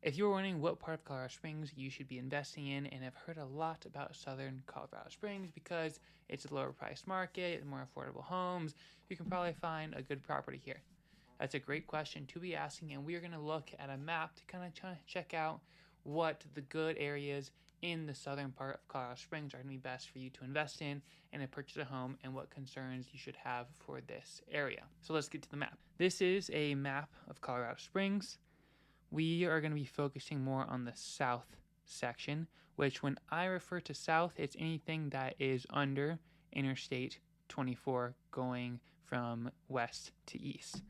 If you're wondering what part of Colorado Springs you should be investing in, and have heard a lot about southern Colorado Springs because it's a lower priced market, more affordable homes, you can probably find a good property here. That's a great question to be asking, and we are going to look at a map to kind of check out what the good areas in the southern part of Colorado Springs are going to be best for you to invest in and to purchase a home, and what concerns you should have for this area. So let's get to the map. This is a map of Colorado Springs. We are going to be focusing more on the south section, which when I refer to south, it's anything that is under Interstate 24 going from west to east.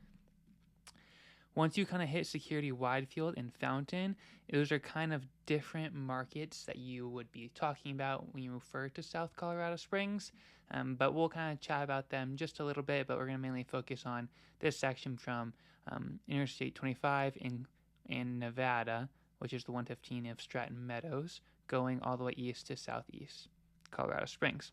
Once you kind of hit Security Widefield and Fountain, those are kind of different markets that you would be talking about when you refer to South Colorado Springs. But we'll kind of chat about them just a little bit, but we're going to mainly focus on this section from Interstate 25 in Nevada, which is the 115 of Stratton Meadows, going all the way east to southeast Colorado Springs.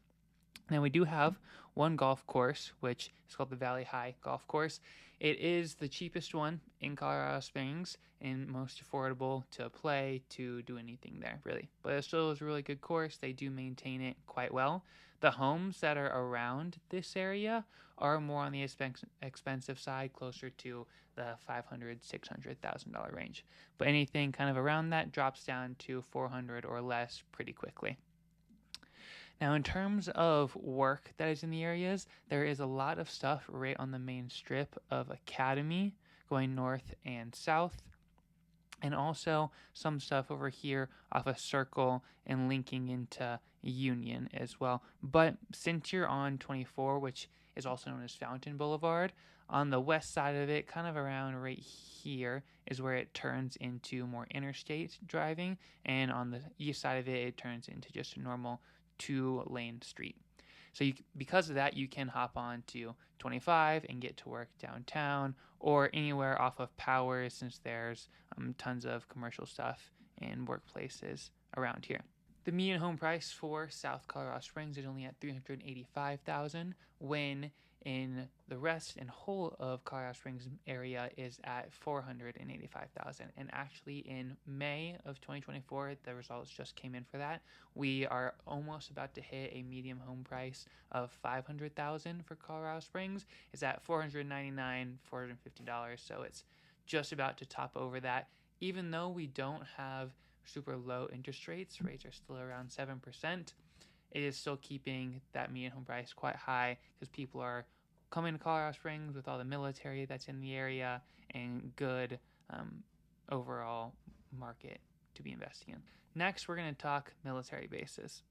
Now we do have one golf course, which is called the Valley High Golf Course. It is the cheapest one in Colorado Springs and most affordable to play, to do anything there, really. But it still is a really good course. They do maintain it quite well. The homes that are around this area are more on the expensive side, closer to the $500,000, $600,000 range. But anything kind of around that drops down to $400,000 or less pretty quickly. Now, in terms of work that is in the areas, there is a lot of stuff right on the main strip of Academy going north and south, and also some stuff over here off a Circle and linking into Union as well. But since you're on 24, which is also known as Fountain Boulevard, on the west side of it, kind of around right here, is where it turns into more interstate driving, and on the east side of it, it turns into just a normal 2-lane street. So because of that, you can hop on to 25 and get to work downtown or anywhere off of Powers, since there's tons of commercial stuff and workplaces around here. The median home price for South Colorado Springs is only at $385,000, when in the rest and whole of Colorado Springs area is at $485,000. And actually in May of 2024, the results just came in for that. We are almost about to hit a median home price of $500,000 for Colorado Springs. It's at $499, $450, so it's just about to top over that. Even though we don't have super low interest rates are still around 7%, it is still keeping that median home price quite high, because people are coming to Colorado Springs with all the military that's in the area and good overall market to be investing in. Next, we're going to talk military bases.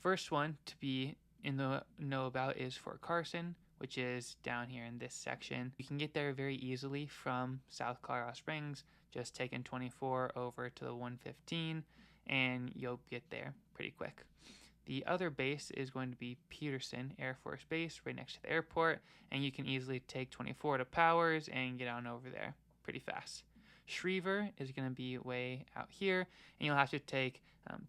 First one to be in the know about is Fort Carson, which is down here in this section. You can get there very easily from South Colorado Springs, just taking 24 over to the 115, and you'll get there pretty quick. The other base is going to be Peterson Air Force Base, right next to the airport, and you can easily take 24 to Powers and get on over there pretty fast. Schriever is going to be way out here, and you'll have to take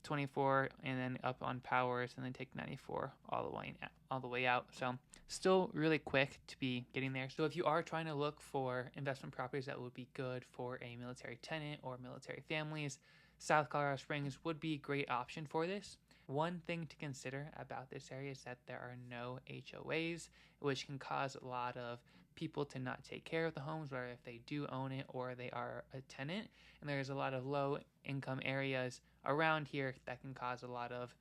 24 and then up on Powers, and then take 94 all the way out. So still really quick to be getting there. So if you are trying to look for investment properties that would be good for a military tenant or military families, South Colorado Springs would be a great option for this. One thing to consider about this area is that there are no HOAs, which can cause a lot of people to not take care of the homes, whether if they do own it or they are a tenant. And there's a lot of low income areas around here that can cause a lot of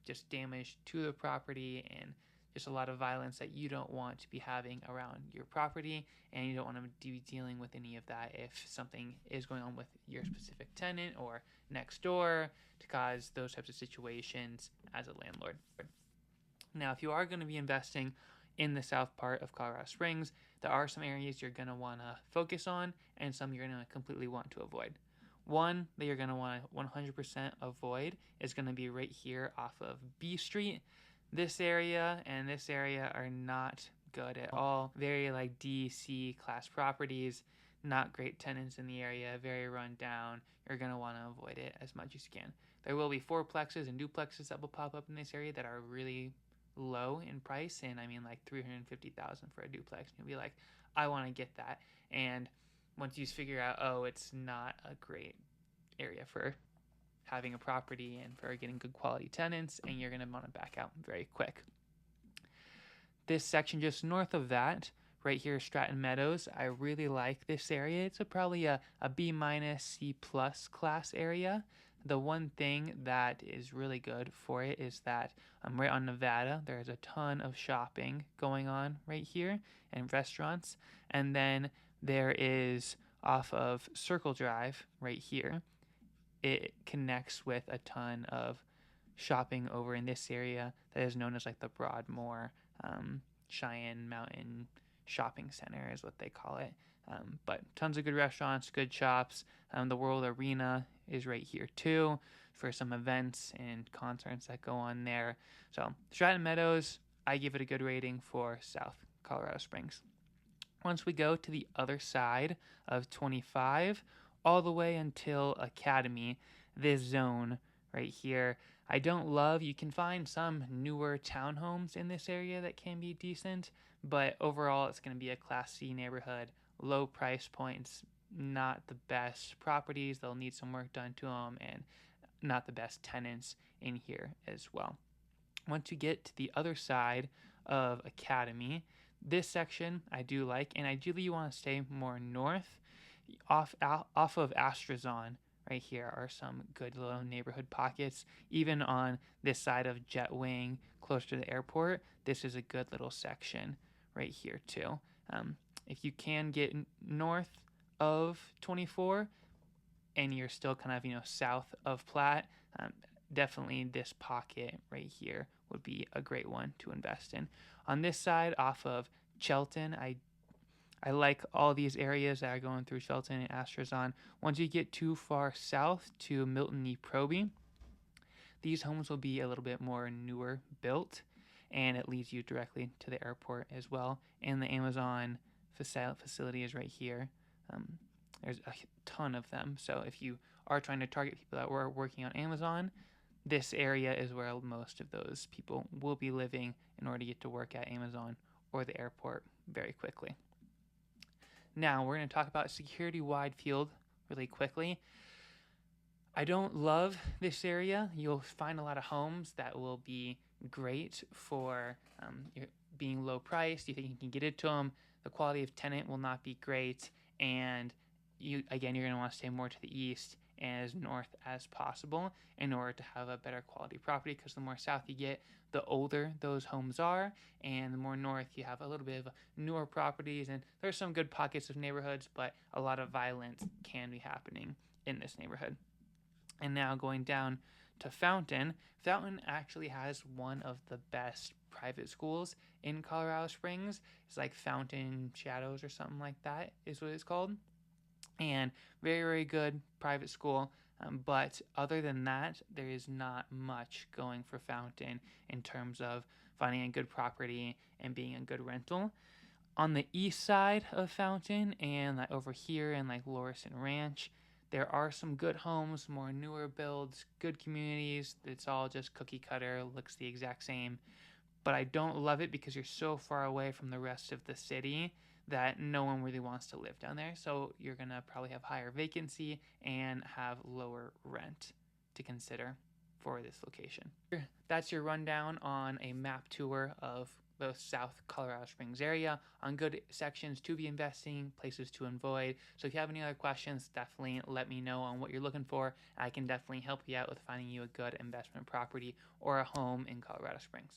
just damage to the property, and just a lot of violence that you don't want to be having around your property, and you don't want to be dealing with any of that if something is going on with your specific tenant or next door, to cause those types of situations as a landlord. Now, if you are going to be investing in the south part of Colorado Springs, there are some areas you're going to want to focus on, and some you're going to completely want to avoid. One that you're going to want to 100% avoid is going to be right here off of B Street. This area and this area are not good at all. Very like D, C class properties, not great tenants in the area, very run down. You're going to want to avoid it as much as you can. There will be fourplexes and duplexes that will pop up in this area that are really low in price, and I mean like $350,000 for a duplex. You'll be like, I want to get that. And once you figure out, oh, it's not a great area for having a property and for getting good quality tenants, and you're going to want to back out very quick. This section just north of that, right here, Stratton Meadows, I really like this area. It's probably a B minus, C plus class area. The one thing that is really good for it is that right on Nevada, there's a ton of shopping going on right here and restaurants. And then there is off of Circle Drive right here. It connects with a ton of shopping over in this area that is known as like the Broadmoor Cheyenne Mountain Shopping Center is what they call it. But tons of good restaurants, good shops. The World Arena is right here too for some events and concerts that go on there. So Stratton Meadows, I give it a good rating for South Colorado Springs. Once we go to the other side of 25, all the way until Academy, this zone right here, I don't love. You can find some newer townhomes in this area that can be decent, but overall it's going to be a Class C neighborhood, low price points, not the best properties. They'll need some work done to them, and not the best tenants in here as well. Once you get to the other side of Academy, this section I do like, and ideally you want to stay more north. Off of Astrazon right here are some good little neighborhood pockets. Even on this side of Jetwing, close to the airport, this is a good little section right here too. If you can get north of 24 and you're still kind of south of Platte, definitely this pocket right here would be a great one to invest in. On this side off of Chelton, I like all these areas that are going through Shelton and Astrazon. Once you get too far south to Milton E. Proby, these homes will be a little bit more newer built, and it leads you directly to the airport as well. And the Amazon facility is right here. There's a ton of them. So if you are trying to target people that were working on Amazon, this area is where most of those people will be living in order to get to work at Amazon or the airport very quickly. Now, we're going to talk about Security Wide Field really quickly. I don't love this area. You'll find a lot of homes that will be great for being low priced. You think you can get it to them. The quality of tenant will not be great. And you're going to want to stay more to the east and as north as possible in order to have a better quality property, because the more south you get, the older those homes are, and the more north you have a little bit of newer properties. And there's some good pockets of neighborhoods, but a lot of violence can be happening in this neighborhood. And now going down to Fountain. Fountain actually has one of the best private schools in Colorado Springs. It's like Fountain Shadows or something like that is what it's called. And very, very good private school. But other than that, there is not much going for Fountain in terms of finding a good property and being a good rental. On the east side of Fountain and like over here in like Lorison Ranch, there are some good homes, more newer builds, good communities. It's all just cookie cutter, looks the exact same. But I don't love it because you're so far away from the rest of the city that no one really wants to live down there. So you're going to probably have higher vacancy and have lower rent to consider for this location. That's your rundown on a map tour of the South Colorado Springs area on good sections to be investing, places to avoid. So if you have any other questions, definitely let me know on what you're looking for. I can definitely help you out with finding you a good investment property or a home in Colorado Springs.